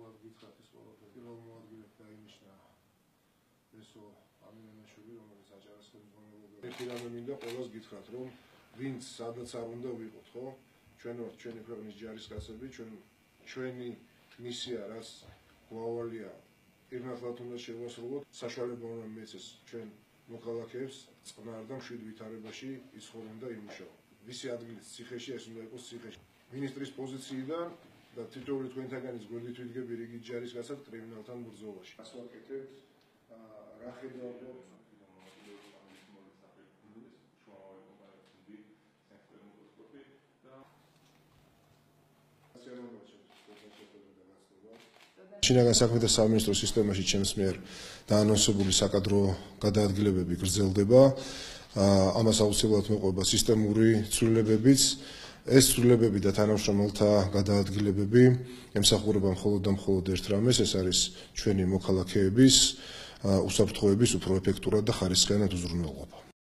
სრულად გითხრათ ეს ყველაფერი. პირველ მოადგილედ დაინიშნა ესო ამინანაშვილი, რომელიც აჭარის ხელმძღვანელობდა. ერთი რამე მინდა ყველას გითხრათ, რომ ვინც სადაც არ უნდა ვიყოთ, ხო? ჩვენი ქვეყნის ჯარისკაცები, ჩვენი მისია რაც გვავალია, პირნათლად უნდა შევასრულოთ. საშუალება უნდა მიეცეს ჩვენ მოქალაქეებს წყნარ და მშვიდ ვითარებაში იცხოვრონ და იმუშაონ. ვისი ადგილიც ციხეში, ეს უნდა იყოს ციხეში. მინისტრის პოზიციიდან და თითოეული თქვენთაგანის გვერდით ვიდგები რიგით ჯარისკაცად კრიმინალთან ბრძოლაში. ასვაკეთებთ რა ხედავთ შინაგან საქმეთა სამინისტრო სისტემაში ჩემს მიერ დაანონსებული საკადრო გადაადგილებები გრძელდება. ამას აუცილებლად მოყვება სისტემური ცვლილებებიც. ეს ცვლილებები და თანამშრომელთა გადაადგილებები ემსახურება მხოლოდ და მხოლოდ ერთ რამეს, ეს არის ჩვენი მოქალაქეების უსაფრთხოების უფრო ეფექტურად და ხარისხიანად უზრუნველყოფა.